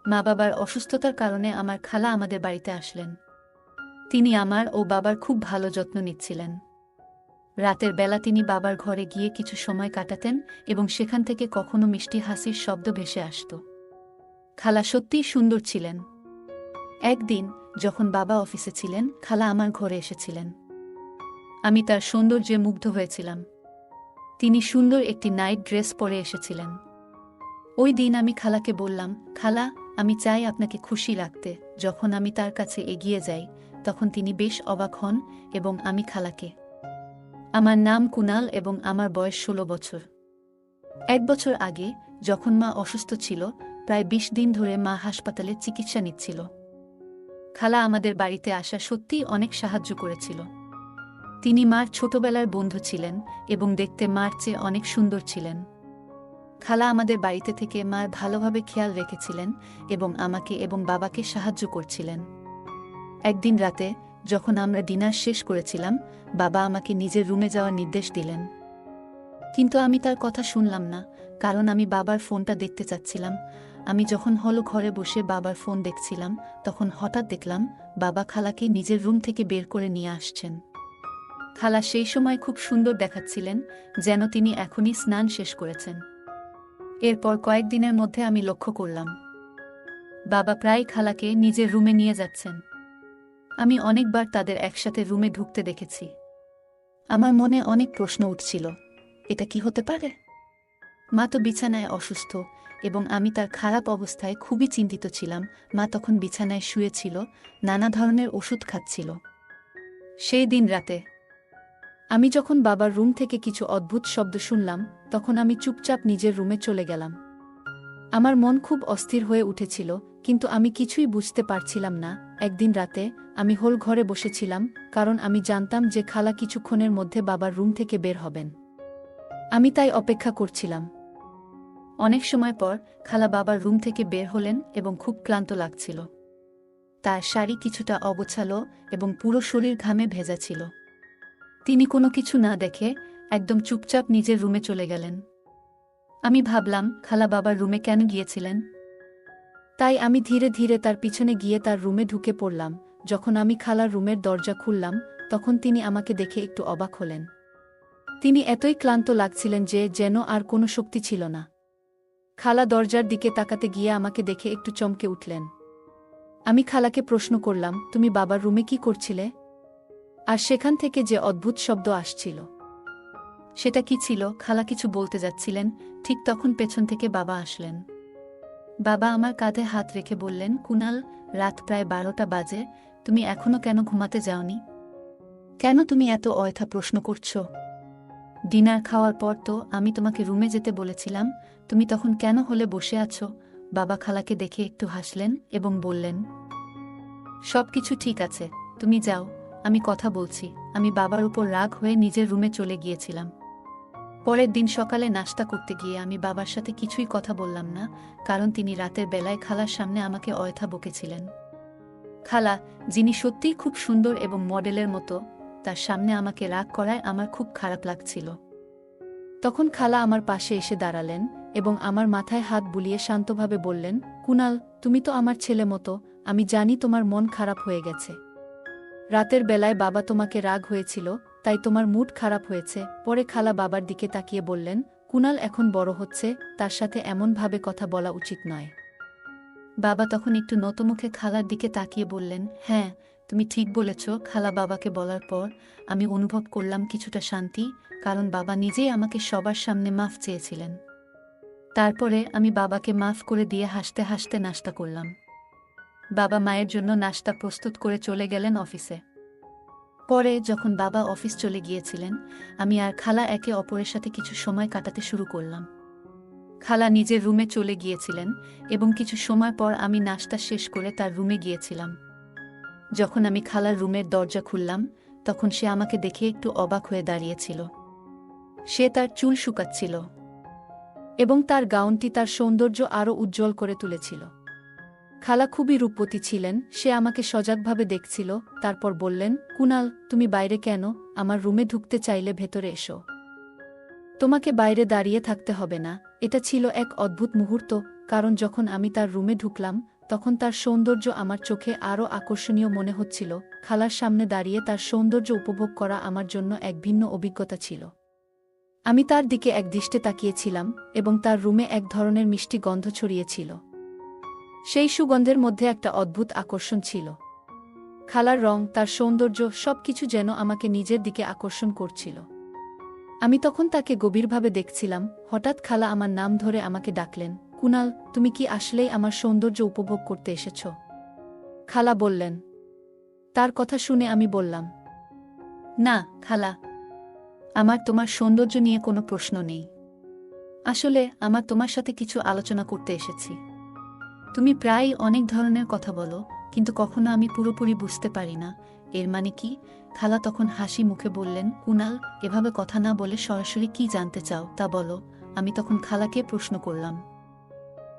মা বাবার অসুস্থতার কারণে আমার খালা আমাদের বাড়িতে আসলেন। তিনি আমার ও বাবার খুব ভালো যত্ন নিচ্ছিলেন। রাতের বেলা তিনি বাবার ঘরে গিয়ে কিছু সময় কাটাতেন এবং সেখান থেকে কখনো মিষ্টি হাসির শব্দ ভেসে আসত। খালা সত্যিই সুন্দর ছিলেন। একদিন যখন বাবা অফিসে ছিলেন, খালা আমার ঘরে এসেছিলেন। আমি তার সৌন্দর্যে মুগ্ধ হয়েছিলাম। তিনি সুন্দর একটি নাইট ড্রেস পরে এসেছিলেন। ওই দিন আমি খালাকে বললাম, খালা, আমি চাই আপনাকে খুশি রাখতে। যখন আমি তার কাছে এগিয়ে যাই, তখন তিনি বেশ অবাক হন এবং আমি খালাকে। আমার নাম কুনাল এবং আমার বয়স 16 বছর। 1 বছর আগে যখন মা অসুস্থ ছিল, প্রায় 20 দিন ধরে মা হাসপাতালে চিকিৎসা নিচ্ছিল। খালা আমাদের বাড়িতে আসা সত্যিই অনেক সাহায্য করেছিল। তিনি মার ছোটবেলার বন্ধু ছিলেন এবং দেখতে মার চেয়ে অনেক সুন্দর ছিলেন। খালা আমাদের বাড়িতে থেকে মার ভালোভাবে খেয়াল রেখেছিলেন এবং আমাকে এবং বাবাকে সাহায্য করছিলেন। একদিন রাতে যখন আমরা ডিনার শেষ করেছিলাম, বাবা আমাকে নিজের রুমে যাওয়ার নির্দেশ দিলেন। কিন্তু আমি তার কথা শুনলাম না, কারণ আমি বাবার ফোনটা দেখতে চাচ্ছিলাম। আমি যখন হল ঘরে বসে বাবার ফোন দেখছিলাম, তখন হঠাৎ দেখলাম বাবা খালাকে নিজের রুম থেকে বের করে নিয়ে আসছেন। খালা সেই সময় খুব সুন্দর দেখাচ্ছিলেন, যেন তিনি এখনই স্নান শেষ করেছেন। এরপর কয়েকদিনের মধ্যে আমি লক্ষ্য করলাম বাবা প্রায় খালাকে নিজের রুমে নিয়ে যাচ্ছেন। আমি অনেকবার তাদের একসাথে রুমে ঢুকতে দেখেছি। আমার মনে অনেক প্রশ্ন উঠছিল, এটা কি হতে পারে? মা তো বিছানায় অসুস্থ এবং আমি তার খারাপ অবস্থায় খুবই চিন্তিত ছিলাম। মা তখন বিছানায় শুয়েছিল, নানা ধরনের ওষুধ খাচ্ছিল। সেই দিন রাতে আমি যখন বাবার রুম থেকে কিছু অদ্ভুত শব্দ শুনলাম, তখন আমি চুপচাপ নিজের রুমে চলে গেলাম। আমার মন খুব অস্থির হয়ে উঠেছিল, কিন্তু আমি কিছুই বুঝতে পারছিলাম না। একদিন রাতে আমি হোল ঘরে বসেছিলাম, কারণ আমি জানতাম যে খালা কিছুক্ষণের মধ্যে বাবার রুম থেকে বের হবেন। আমি তাই অপেক্ষা করছিলাম। অনেক সময় পর খালা বাবার রুম থেকে বের হলেন এবং খুব ক্লান্ত লাগছিল। তার শাড়ি কিছুটা অগোছালো এবং পুরো শরীর ঘামে ভেজা ছিল। তিনি কোনো কিছু না দেখে একদম চুপচাপ নিজের রুমে চলে গেলেন। আমি ভাবলাম, খালা বাবার রুমে কেন গিয়েছিলেন? তাই আমি ধীরে ধীরে তার পিছনে গিয়ে তার রুমে ঢুকে পড়লাম। যখন আমি খালার রুমের দরজা খুললাম, তখন তিনি আমাকে দেখে একটু অবাক হলেন। তিনি এতই ক্লান্ত লাগছিলেন যে যেন আর কোনো শক্তি ছিল না। খালা দরজার দিকে তাকাতে গিয়ে আমাকে দেখে একটু চমকে উঠলেন। আমি খালাকে প্রশ্ন করলাম, তুমি বাবার রুমে কি করছিলে? আর সেখান থেকে যে অদ্ভুত শব্দ আসছিল, সেটা কি ছিল? খালা কিছু বলতে যাচ্ছিলেন, ঠিক তখন পেছন থেকে বাবা আসলেন। বাবা আমার কাঁধে হাত রেখে বললেন, কুনাল, রাত প্রায় 12টা বাজে, তুমি এখনো কেন ঘুমাতে যাওনি? কেন তুমি এত অযথা প্রশ্ন করছো? ডিনার খাওয়ার পর তো আমি তোমাকে রুমে যেতে বলেছিলাম, তুমি তখন কেন হলে বসে আছো? বাবা খালাকে দেখে একটু হাসলেন এবং বললেন, সবকিছু ঠিক আছে, তুমি যাও, আমি কথা বলছি। আমি বাবার উপর রাগ হয়ে নিজের রুমে চলে গিয়েছিলাম। পরের দিন সকালে নাস্তা করতে গিয়ে আমি বাবার সাথে কিছুই কথা বললাম না, কারণ তিনি রাতের বেলায় খালার সামনে আমাকে অযথা বকেছিলেন। খালা, যিনি সত্যিই খুব সুন্দর এবং মডেলের মতো, তার সামনে আমাকে রাগ করায় আমার খুব খারাপ লাগছিল। তখন খালা আমার পাশে এসে দাঁড়ালেন এবং আমার মাথায় হাত বুলিয়ে শান্তভাবে বললেন, কুনাল, তুমি তো আমার ছেলে মতো, আমি জানি তোমার মন খারাপ হয়ে গেছে। রাতের বেলায় বাবা তোমাকে রাগ হয়েছিল, তাই তোমার মুড খারাপ হয়েছে। পরে খালা বাবার দিকে তাকিয়ে বললেন, কুনাল এখন বড় হচ্ছে, তার সাথে এমনভাবে কথা বলা উচিত নয়। বাবা তখন একটু নতমুখে খালার দিকে তাকিয়ে বললেন, হ্যাঁ, তুমি ঠিক বলেছ। খালা বাবাকে বলার পর আমি অনুভব করলাম কিছুটা শান্তি, কারণ বাবা নিজেই আমাকে সবার সামনে মাফ চেয়েছিলেন। তারপরে আমি বাবাকে মাফ করে দিয়ে হাসতে হাসতে নাস্তা করলাম। বাবা মায়ের জন্য নাস্তা প্রস্তুত করে চলে গেলেন অফিসে। পরে যখন বাবা অফিস চলে গিয়েছিলেন, আমি আর খালা একে অপরের সাথে কিছু সময় কাটাতে শুরু করলাম। খালা নিজের রুমে চলে গিয়েছিলেন এবং কিছু সময় পর আমি নাস্তা শেষ করে তার রুমে গিয়েছিলাম। যখন আমি খালার রুমের দরজা খুললাম, তখন সে আমাকে দেখে একটু অবাক হয়ে দাঁড়িয়েছিল। সে তার চুল শুকাচ্ছিল এবং তার গাউনটি তার সৌন্দর্য আরও উজ্জ্বল করে তুলেছিল। খালা খুবই রূপবতী ছিলেন, সে আমাকে সজাগভাবে দেখছিল। তারপর বললেন, কুনাল, তুমি বাইরে কেন? আমার রুমে ঢুকতে চাইলে ভেতরে এসো। তোমাকে বাইরে দাঁড়িয়ে থাকতে হবে না। এটা ছিল এক অদ্ভুত মুহূর্ত, কারণ যখন আমি তার রুমে ঢুকলাম তখন তার সৌন্দর্য আমার চোখে আরও আকর্ষণীয় মনে হচ্ছিল। খালার সামনে দাঁড়িয়ে তার সৌন্দর্য উপভোগ করা আমার জন্য এক ভিন্ন অভিজ্ঞতা ছিল। আমি তার দিকে একদৃষ্টে তাকিয়েছিলাম এবং তার রুমে এক ধরনের মিষ্টি গন্ধ ছড়িয়েছিল। সেই সুগন্ধের মধ্যে একটা অদ্ভুত আকর্ষণ ছিল। খালার রং, তার সৌন্দর্য, সবকিছু যেন আমাকে নিজের দিকে আকর্ষণ করছিল। আমি তখন তাকে গভীরভাবে দেখছিলাম। হঠাৎ খালা আমার নাম ধরে আমাকে ডাকলেন, কুনাল, তুমি কি আসলেই আমার সৌন্দর্য উপভোগ করতে এসেছ? খালা বললেন। তার কথা শুনে আমি বললাম, না খালা, আমার তোমার সৌন্দর্য নিয়ে কোনো প্রশ্ন নেই। আসলে আমার তোমার সাথে কিছু আলোচনা করতে এসেছি। তুমি প্রায়ই অনেক ধরনের কথা বলো, কিন্তু কখনো আমি পুরোপুরি বুঝতে পারি না এর মানে কি। খালা তখন হাসি মুখে বললেন, কুনাল, এভাবে কথা না বলে সরাসরি কি জানতে চাও তা বলো। আমি তখন খালাকে প্রশ্ন করলাম,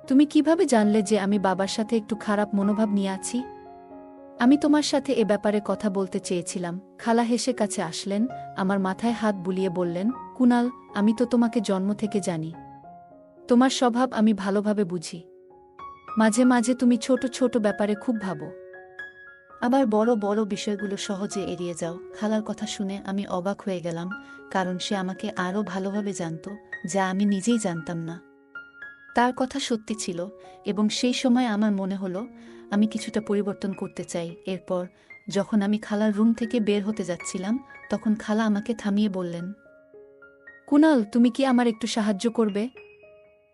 তুমি কিভাবে জানলে যে আমি বাবার সাথে একটু খারাপ মনোভাব নিয়ে আছি? আমি তোমার সাথে এ ব্যাপারে কথা বলতে চেয়েছিলাম। খালা হেসে কাছে আসলেন, আমার মাথায় হাত বুলিয়ে বললেন, কুনাল, আমি তো তোমাকে জন্ম থেকে জানি। তোমার স্বভাব আমি ভালোভাবে বুঝি। মাঝে মাঝে তুমি ছোট ছোট ব্যাপারে খুব ভাবো, আবার বড় বড় বিষয়গুলো সহজে এড়িয়ে যাও। খালার কথা শুনে আমি অবাক হয়ে গেলাম, কারণ সে আমাকে আরও ভালোভাবে জানত, যা আমি নিজেই জানতাম না। তার কথা সত্যি ছিল এবং সেই সময় আমার মনে হলো আমি কিছুটা পরিবর্তন করতে চাই। এরপর যখন আমি খালার রুম থেকে বের হতে যাচ্ছিলাম তখন খালা আমাকে থামিয়ে বললেন, কুনাল, তুমি কি আমার একটু সাহায্য করবে?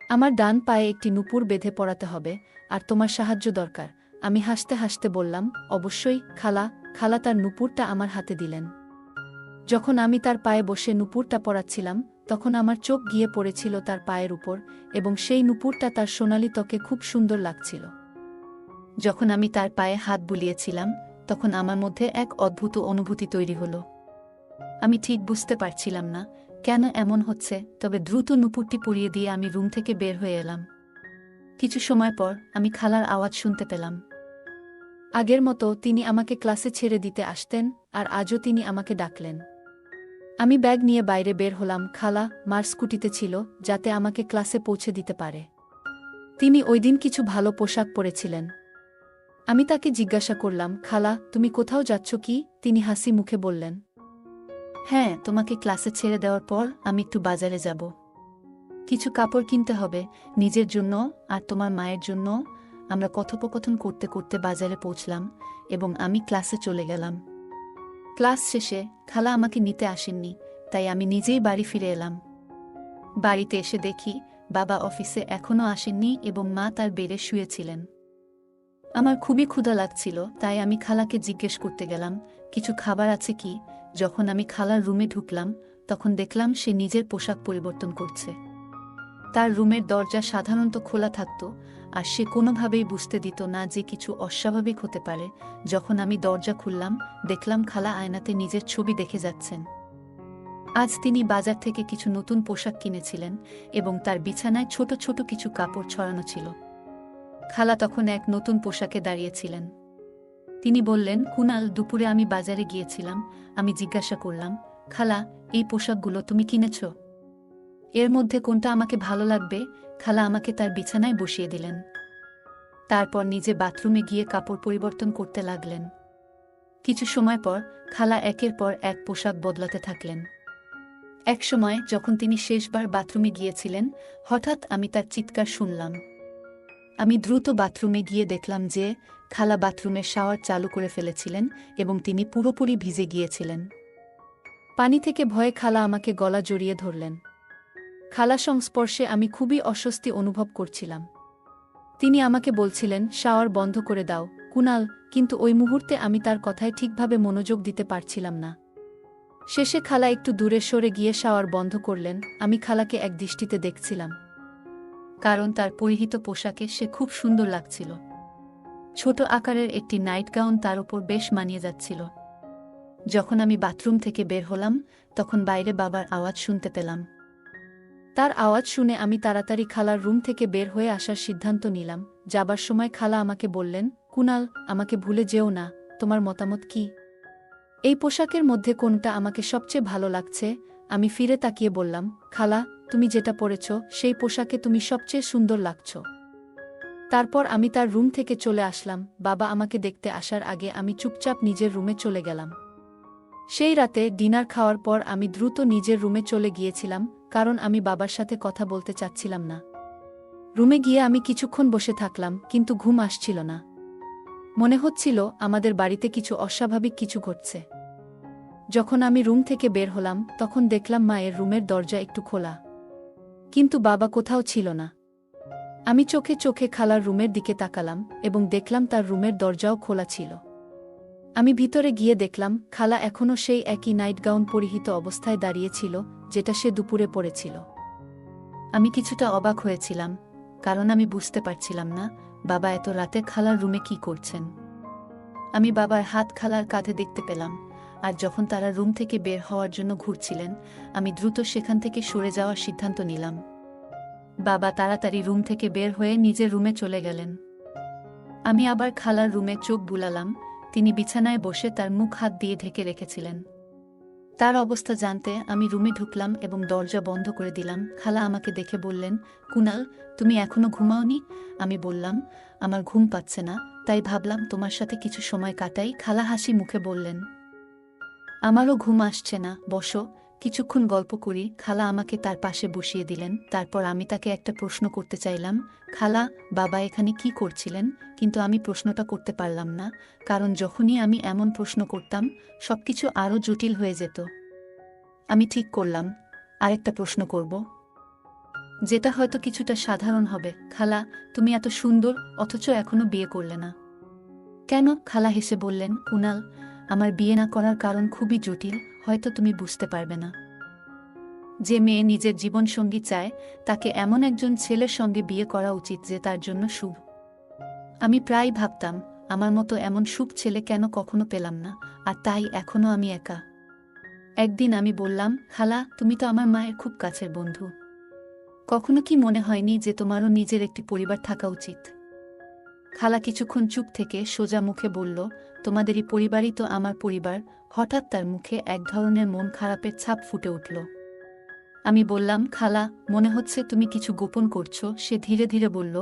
আমার ডান পায়ে একটি নুপুর বেঁধে পড়াতে হবে, আর তোমার সাহায্য দরকার। আমি হাসতে হাসতে বললাম, অবশ্যই খালা। খালা তার নুপুরটা আমার হাতে দিলেন। যখন আমি তার পায়ে বসে নুপুরটা পরাচ্ছিলাম তখন আমার চোখ গিয়ে পড়েছিল তার পায়ের উপর, এবং সেই নুপুরটা তার সোনালি ত্বকে খুব সুন্দর লাগছিল। যখন আমি তার পায়ে হাত বুলিয়েছিলাম তখন আমার মধ্যে এক অদ্ভুত অনুভূতি তৈরি হলো। আমি ঠিক বুঝতে পারছিলাম না কেন এমন হচ্ছে, তবে দ্রুত নুপুরটি পরিয়ে দিয়ে আমি রুম থেকে বের হয়ে এলাম। কিছু সময় পর আমি খালার আওয়াজ শুনতে পেলাম। আগের মতো তিনি আমাকে ক্লাসে ছেড়ে দিতে আসতেন, আর আজও তিনি আমাকে ডাকলেন। আমি ব্যাগ নিয়ে বাইরে বের হলাম। খালা মার স্কুটিতে ছিল, যাতে আমাকে ক্লাসে পৌঁছে দিতে পারে। তিনি ওই দিন কিছু ভালো পোশাক পরেছিলেন। আমি তাকে জিজ্ঞাসা করলাম, খালা, তুমি কোথাও যাচ্ছ কি? তিনি হাসি মুখে বললেন, হ্যাঁ, তোমাকে ক্লাসে ছেড়ে দেওয়ার পর আমি একটু বাজারে যাব। কিছু কাপড় কিনতে হবে, নিজের জন্য আর তোমার মায়ের জন্য। আমরা কথোপকথন করতে করতে বাজারে পৌঁছলাম এবং আমি ক্লাসে চলে গেলাম। ক্লাস শেষে খালা আমাকে নিতে আসেননি, তাই আমি নিজেই বাড়ি ফিরে এলাম। বাড়িতে এসে দেখি বাবা অফিসে এখনও আসেননি এবং মা তার বেডে শুয়েছিলেন। আমার খুবই ক্ষুধা লাগছিল, তাই আমি খালাকে জিজ্ঞেস করতে গেলাম, কিছু খাবার আছে কি? যখন আমি খালার রুমে ঢুকলাম তখন দেখলাম সে নিজের পোশাক পরিবর্তন করছে। তার রুমের দরজা সাধারণত খোলা থাকত, আর সে কোনোভাবেই বুঝতে দিত না যে কিছু অস্বাভাবিক হতে পারে। যখন আমি দরজা খুললাম দেখলাম খালা আয়নাতে নিজের ছবি দেখে যাচ্ছেন। আজ তিনি বাজার থেকে কিছু নতুন পোশাক কিনেছিলেন এবং তার বিছানায় ছোট ছোট কিছু কাপড় ছড়ানো ছিল। খালা তখন এক নতুন পোশাকে দাঁড়িয়েছিলেন। তিনি বললেন, কুনাল, দুপুরে আমি বাজারে গিয়েছিলাম। আমি জিজ্ঞাসা করলাম, খালা, এই পোশাকগুলো তুমি কিনেছ? এর মধ্যে কোনটা আমাকে ভালো লাগবে? খালা আমাকে তার বিছানায় বসিয়ে দিলেন। তারপর নিজে বাথরুমে গিয়ে কাপড় পরিবর্তন করতে লাগলেন। কিছু সময় পর খালা একের পর এক পোশাক বদলাতে থাকলেন। এক সময় যখন তিনি শেষবার বাথরুমে গিয়েছিলেন, হঠাৎ আমি তার চিৎকার শুনলাম। আমি দ্রুত বাথরুমে গিয়ে দেখলাম যে খালা বাথরুমের শাওয়ার চালু করে ফেলেছিলেন এবং তিনি পুরোপুরি ভিজে গিয়েছিলেন। পানি থেকে ভয়ে খালা আমাকে গলা জড়িয়ে ধরলেন। খালা সংস্পর্শে আমি খুবই অস্বস্তি অনুভব করছিলাম। তিনি আমাকে বলছিলেন, শাওয়ার বন্ধ করে দাও কুনাল, কিন্তু ওই মুহূর্তে আমি তার কথায় ঠিকভাবে মনোযোগ দিতে পারছিলাম না। শেষে খালা একটু দূরে সরে গিয়ে শাওয়ার বন্ধ করলেন। আমি খালাকে এক দৃষ্টিতে দেখছিলাম, কারণ তার পরিহিত পোশাকে সে খুব সুন্দর লাগছিল। ছোট আকারের একটি নাইট গাউন তার উপর বেশ মানিয়ে যাচ্ছিল। যখন আমি বাথরুম থেকে বের হলাম তখন বাইরে বাবার আওয়াজ শুনতে পেলাম। তার আওয়াজ শুনে আমি তাড়াতাড়ি খালার রুম থেকে বের হয়ে আসার সিদ্ধান্ত নিলাম। যাবার সময় খালা আমাকে বললেন, কুনাল, আমাকে ভুলে যেও না। তোমার মতামত কি? এই পোশাকের মধ্যে কোনটা আমাকে সবচেয়ে ভালো লাগছে? আমি ফিরে তাকিয়ে বললাম, খালা, তুমি যেটা পরেছ সেই পোশাকে তুমি সবচেয়ে সুন্দর লাগছ। তারপর আমি তার রুম থেকে চলে আসলাম। বাবা আমাকে দেখতে আসার আগে আমি চুপচাপ নিজের রুমে চলে গেলাম। সেই রাতে ডিনার খাওয়ার পর আমি দ্রুত নিজের রুমে চলে গিয়েছিলাম, কারণ আমি বাবার সাথে কথা বলতে চাচ্ছিলাম না। রুমে গিয়ে আমি কিছুক্ষণ বসে থাকলাম, কিন্তু ঘুম আসছিল না। মনে হচ্ছিল আমাদের বাড়িতে কিছু অস্বাভাবিক কিছু ঘটছে। যখন আমি রুম থেকে বের হলাম, তখন দেখলাম মায়ের রুমের দরজা একটু খোলা, কিন্তু বাবা কোথাও ছিল না। আমি চোখে চোখে খালার রুমের দিকে তাকালাম এবং দেখলাম তার রুমের দরজাও খোলা ছিল। আমি ভিতরে গিয়ে দেখলাম খালা এখনও সেই একই নাইট গাউন পরিহিত অবস্থায় দাঁড়িয়েছিল, যেটা সে দুপুরে পরেছিল। আমি কিছুটা অবাক হয়েছিলাম, কারণ আমি বুঝতে পারছিলাম না বাবা এত রাতে খালার রুমে কি করছেন। আমি বাবার হাত খালার কাঁধে দেখতে পেলাম, আর যখন তারা রুম থেকে বের হওয়ার জন্য ঘুরছিলেন, আমি দ্রুত সেখান থেকে সরে যাওয়ার সিদ্ধান্ত নিলাম। বাবা তাড়াতাড়ি রুম থেকে বের হয়ে নিজের রুমে চলে গেলেন। আমি আবার খালার রুমে চোখ বুলালাম। তিনি বিছানায় বসে তার মুখ হাত দিয়ে ঢেকে রেখেছিলেন। তার অবস্থা জানতে আমি রুমে ঢুকলাম এবং দরজা বন্ধ করে দিলাম। খালা আমাকে দেখে বললেন, কুনাল, তুমি এখনো ঘুমাওনি? আমি বললাম, আমার ঘুম পাচ্ছে না, তাই ভাবলাম তোমার সাথে কিছু সময় কাটাই। খালা হাসি মুখে বললেন, আমারও ঘুম আসছে না, বসো, কিছুক্ষণ গল্প করি। খালা আমাকে তার পাশে বসিয়ে দিলেন। তারপর আমি তাকে একটা প্রশ্ন করতে চাইলাম, খালা, বাবা এখানে কি করছিলেন? কিন্তু আমি প্রশ্নটা করতে পারলাম না, কারণ যখনই আমি এমন প্রশ্ন করতাম সবকিছু আরও জটিল হয়ে যেত। আমি ঠিক করলাম আরেকটা প্রশ্ন করব, যেটা হয়তো কিছুটা সাধারণ হবে। খালা, তুমি এত সুন্দর, অথচ এখনো বিয়ে করলে না কেন? খালা হেসে বললেন, কুনাল, আমার বিয়ে না করার কারণ খুবই জটিল, হয়তো তুমি বুঝতে পারবে না। যে মেয়ে নিজের জীবনসঙ্গী চায়, তাকে এমন একজন ছেলের সঙ্গে বিয়ে করা উচিত যে তার জন্য শুভ। আমি প্রায় ভাবতাম, আমার মতো এমন শুভ ছেলে কেন কখনো পেলাম না, আর তাই এখনো আমি একা। একদিন আমি বললাম, খালা, তুমি তো আমার মায়ের খুব কাছের বন্ধু, কখনো কি মনে হয়নি যে তোমারও নিজের একটি পরিবার থাকা উচিত? খালা কিছুক্ষণ চুপ থেকে সোজা মুখে বলল, তোমাদেরই পরিবারই তো আমার পরিবার। হঠাৎ তার মুখে এক ধরনের মন খারাপের ছাপ ফুটে উঠল। আমি বললাম, খালা, মনে হচ্ছে তুমি কিছু গোপন করছো। সে ধীরে ধীরে বলল,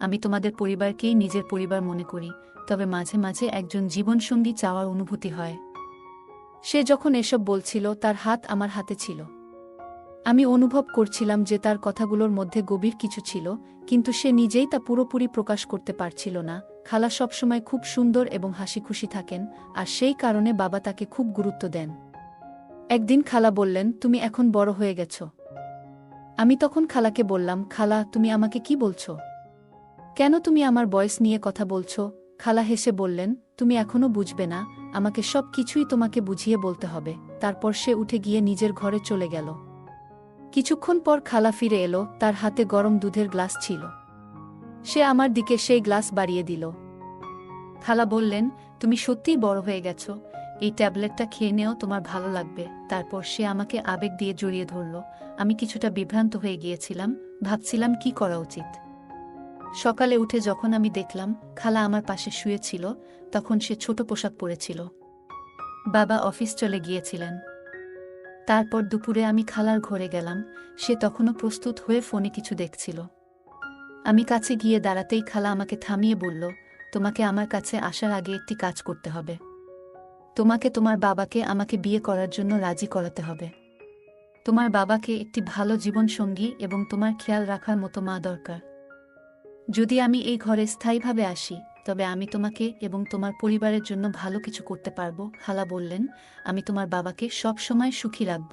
আমি তোমাদের পরিবারকেই নিজের পরিবার মনে করি, তবে মাঝে মাঝে একজন জীবনসঙ্গী চাওয়ার অনুভূতি হয়। সে যখন এসব বলছিল তার হাত আমার হাতে ছিল। আমি অনুভব করছিলাম যে তার কথাগুলোর মধ্যে গভীর কিছু ছিল, কিন্তু সে নিজেই তা পুরোপুরি প্রকাশ করতে পারছিল না। খালা সবসময় খুব সুন্দর এবং হাসিখুশি থাকেন, আর সেই কারণে বাবা তাকে খুব গুরুত্ব দেন। একদিন খালা বললেন, তুমি এখন বড় হয়ে গেছ। আমি তখন খালাকে বললাম, খালা, তুমি আমাকে কি বলছো? কেন তুমি আমার বয়স নিয়ে কথা বলছো? খালা হেসে বললেন, তুমি এখনো বুঝবে না, আমাকে সব কিছুই তোমাকে বুঝিয়ে বলতে হবে। তারপর সে উঠে গিয়ে নিজের ঘরে চলে গেল। কিছুক্ষণ পর খালা ফিরে এলো, তার হাতে গরম দুধের গ্লাস ছিল। সে আমার দিকে সেই গ্লাস বাড়িয়ে দিল। খালা বললেন, তুমি সত্যিই বড় হয়ে গেছ, এই ট্যাবলেটটা খেয়ে নেও, তোমার ভালো লাগবে। তারপর সে আমাকে আবেগ দিয়ে জড়িয়ে ধরল। আমি কিছুটা বিভ্রান্ত হয়ে গিয়েছিলাম, ভাবছিলাম কি করা উচিত। সকালে উঠে যখন আমি দেখলাম খালা আমার পাশে শুয়েছিল, তখন সে ছোট পোশাক পরেছিল। বাবা অফিস চলে গিয়েছিলেন। তারপর দুপুরে আমি খালার ঘরে গেলাম। সে তখনও প্রস্তুত হয়ে ফোনে কিছু দেখছিল। আমি কাছে গিয়ে দাঁড়াতেই খালা আমাকে থামিয়ে বলল, তোমাকে আমার কাছে আসার আগে একটি কাজ করতে হবে। তোমাকে তোমার বাবাকে আমাকে বিয়ে করার জন্য রাজি করাতে হবে। তোমার বাবাকে একটি ভালো জীবনসঙ্গী এবং তোমার খেয়াল রাখার মতো মা দরকার। যদি আমি এই ঘরে স্থায়ীভাবে আসি, তবে আমি তোমাকে এবং তোমার পরিবারের জন্য ভালো কিছু করতে পারবো। খালা বললেন, আমি তোমার বাবাকে সব সময় সুখী রাখব।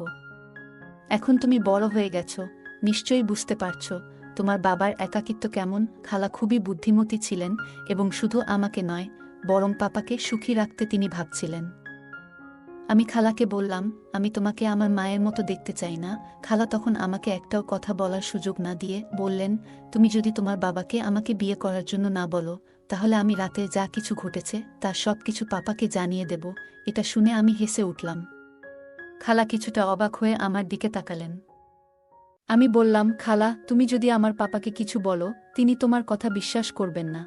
এখন তুমি বড় হয়ে গেছ, নিশ্চয়ই বুঝতে পারছো তোমার বাবার একাকিত্ব কেমন। খালা খুবই বুদ্ধিমতী ছিলেন এবং শুধু আমাকে নয়, বরং পাপাকে সুখী রাখতে তিনি ভাবছিলেন। আমি খালাকে বললাম, আমি তোমাকে আমার মায়ের মতো দেখতে চাই না। খালা তখন আমাকে একটাও কথা বলার সুযোগ না দিয়ে বললেন, তুমি যদি তোমার বাবাকে আমাকে বিয়ে করার জন্য না বলো, তাহলে আমি রাতে যা কিছু ঘটেছে তার সব কিছু পাপাকে জানিয়ে দেব। এটা শুনে আমি হেসে উঠলাম। খালা কিছুটা অবাক হয়ে আমার দিকে তাকালেন। আমি বললাম, খালা, তুমি যদি আমার পাপাকে কিছু বলো, তিনি তোমার কথা বিশ্বাস করবেন না,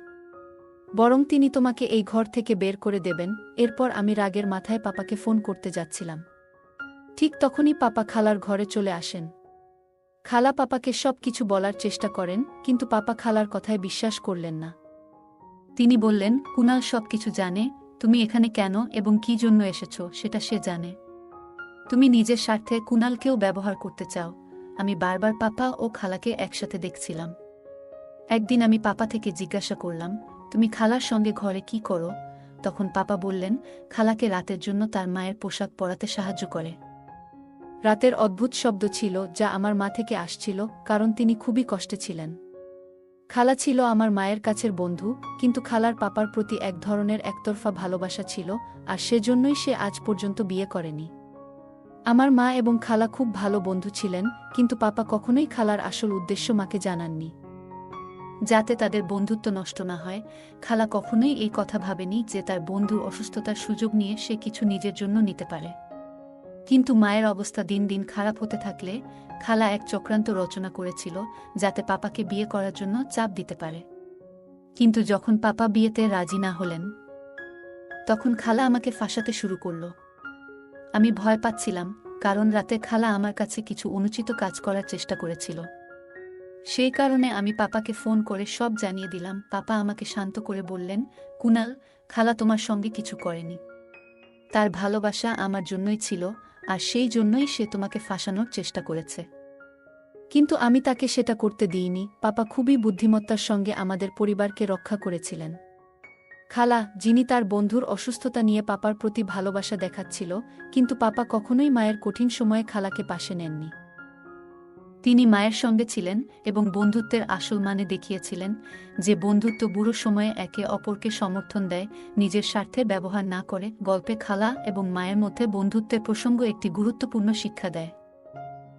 বরং তিনি তোমাকে এই ঘর থেকে বের করে দেবেন। এরপর আমি রাগের মাথায় পাপাকে ফোন করতে যাচ্ছিলাম। ঠিক তখনই পাপা খালার ঘরে চলে আসেন। খালা পাপাকে সব কিছু বলার চেষ্টা করেন, কিন্তু পাপা খালার কথায় বিশ্বাস করলেন না। তিনি বললেন, কুনাল সব কিছু জানে, তুমি এখানে কেন এবং কি জন্য এসেছ সেটা সে জানে। তুমি নিজের স্বার্থে কুনালকেও ব্যবহার করতে চাও। আমি বারবার পাপা ও খালাকে একসাথে দেখছিলাম। একদিন আমি পাপা থেকে জিজ্ঞাসা করলাম, তুমি খালার সঙ্গে ঘরে কি করো? তখন পাপা বললেন, খালাকে রাতের জন্য তার মায়ের পোশাক পরাতে সাহায্য করে। রাতের অদ্ভুত শব্দ ছিল যা আমার মা থেকে আসছিল, কারণ তিনি খুবই কষ্টে ছিলেন। খালা ছিল আমার মায়ের কাছের বন্ধু, কিন্তু খালার পাপার প্রতি এক ধরনের একতরফা ভালোবাসা ছিল, আর সেজন্যই সে আজ পর্যন্ত বিয়ে করেনি। আমার মা এবং খালা খুব ভালো বন্ধু ছিলেন, কিন্তু পাপা কখনোই খালার আসল উদ্দেশ্য মাকে জানাননি। যাতে তাদের বন্ধুত্ব নষ্ট না হয়, খালা কখনোই এই কথা ভাবেনি যে তার বন্ধু অসুস্থতার সুযোগ নিয়ে সে কিছু নিজের জন্য নিতে পারে। কিন্তু মায়ের অবস্থা দিন দিন খারাপ হতে থাকলে খালা এক চক্রান্ত রচনা করেছিল, যাতে পাপাকে বিয়ে করার জন্য চাপ দিতে পারে। কিন্তু যখন পাপা বিয়েতে রাজি না হলেন, তখন খালা আমাকে ফাঁসাতে শুরু করল। আমি ভয় পাচ্ছিলাম, কারণ রাতে খালা আমার কাছে কিছু অনুচিত কাজ করার চেষ্টা করেছিল। সেই কারণে আমি পাপাকে ফোন করে সব জানিয়ে দিলাম। পাপা আমাকে শান্ত করে বললেন, কুনাল, খালা তোমার সঙ্গে কিছু করেনি। তার ভালোবাসা আমার জন্যই ছিল, আর সেই জন্যই সে তোমাকে ফাঁসানোর চেষ্টা করেছে। কিন্তু আমি তাকে সেটা করতে দিইনি। পাপা খুবই বুদ্ধিমত্তার সঙ্গে আমাদের পরিবারকে রক্ষা করেছিলেন। খালা, যিনি তার বন্ধুর অসুস্থতা নিয়ে পাপার প্রতি ভালোবাসা দেখাচ্ছিল, কিন্তু পাপা কখনোই মায়ের কঠিন সময়ে খালাকে পাশে নেননি। তিনি মায়ের সঙ্গে ছিলেন এবং বন্ধুত্বের আসল মানে দেখিয়েছিলেন, যে বন্ধুত্ব বুড়ো সময়ে একে অপরকে সমর্থন দেয়, নিজের স্বার্থে ব্যবহার না করে। গল্পে খালা এবং মায়ের মধ্যে বন্ধুত্বের প্রসঙ্গ একটি গুরুত্বপূর্ণ শিক্ষা দেয়।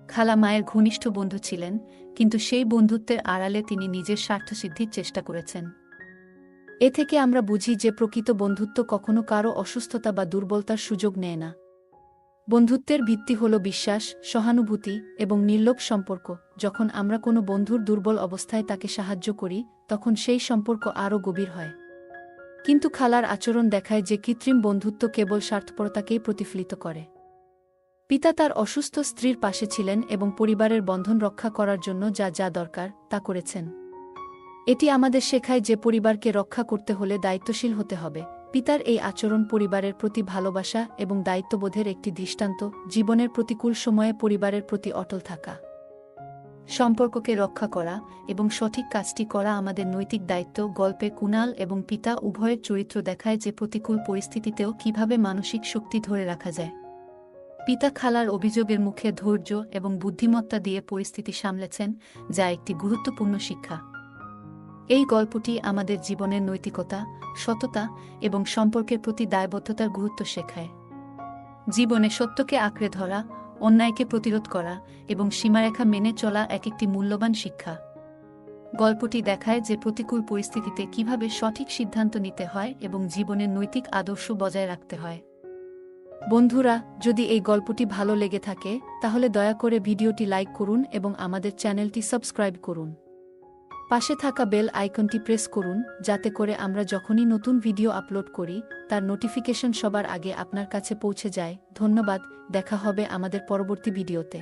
খালা মায়ের ঘনিষ্ঠ বন্ধু ছিলেন, কিন্তু সেই বন্ধুত্বের আড়ালে তিনি নিজের স্বার্থসিদ্ধির চেষ্টা করেছেন। এ থেকে আমরা বুঝি যে প্রকৃত বন্ধুত্ব কখনো কারও অসুস্থতা বা দুর্বলতার সুযোগ নেয় না। বন্ধুত্বের ভিত্তি হল বিশ্বাস, সহানুভূতি এবং নির্লোভ সম্পর্ক। যখন আমরা কোনো বন্ধুর দুর্বল অবস্থায় তাকে সাহায্য করি, তখন সেই সম্পর্ক আরও গভীর হয়। কিন্তু খালার আচরণ দেখায় যে কৃত্রিম বন্ধুত্ব কেবল স্বার্থপরতাকেই প্রতিফলিত করে। পিতা তার অসুস্থ স্ত্রীর পাশে ছিলেন এবং পরিবারের বন্ধন রক্ষা করার জন্য যা যা দরকার তা করেছেন। এটি আমাদের শেখায় যে পরিবারকে রক্ষা করতে হলে দায়িত্বশীল হতে হবে। পিতার এই আচরণ পরিবারের প্রতি ভালোবাসা এবং দায়িত্ববোধের একটি দৃষ্টান্ত। জীবনের প্রতিকূল সময়ে পরিবারের প্রতি অটল থাকা, সম্পর্ককে রক্ষা করা এবং সঠিক কাজটি করা আমাদের নৈতিক দায়িত্ব। গল্পে কুনাল এবং পিতা উভয়ের চরিত্র দেখায় যে প্রতিকূল পরিস্থিতিতেও কিভাবে মানসিক শক্তি ধরে রাখা যায়। পিতা খালার অভিযোগের মুখে ধৈর্য এবং বুদ্ধিমত্তা দিয়ে পরিস্থিতি সামলেছেন, যা একটি গুরুত্বপূর্ণ শিক্ষা। এই গল্পটি আমাদের জীবনের নৈতিকতা, সততা এবং সম্পর্কের প্রতি দায়বদ্ধতার গুরুত্ব শেখায়। জীবনে সত্যকে আঁকড়ে ধরা, অন্যায়কে প্রতিরোধ করা এবং সীমারেখা মেনে চলা একটি মূল্যবান শিক্ষা। গল্পটি দেখায় যে প্রতিকূল পরিস্থিতিতে কিভাবে সঠিক সিদ্ধান্ত নিতে হয় এবং জীবনের নৈতিক আদর্শ বজায় রাখতে হয়। বন্ধুরা, যদি এই গল্পটি ভালো লেগে থাকে, তাহলে দয়া করে ভিডিওটি লাইক করুন এবং আমাদের চ্যানেলটি সাবস্ক্রাইব করুন। পাশে থাকা বেল আইকনটি প্রেস করুন, যাতে করে আমরা যখনই নতুন ভিডিও আপলোড করি, তার নোটিফিকেশন সবার আগে আপনার কাছে পৌঁছে যায়। ধন্যবাদ, দেখা হবে আমাদের পরবর্তী ভিডিওতে।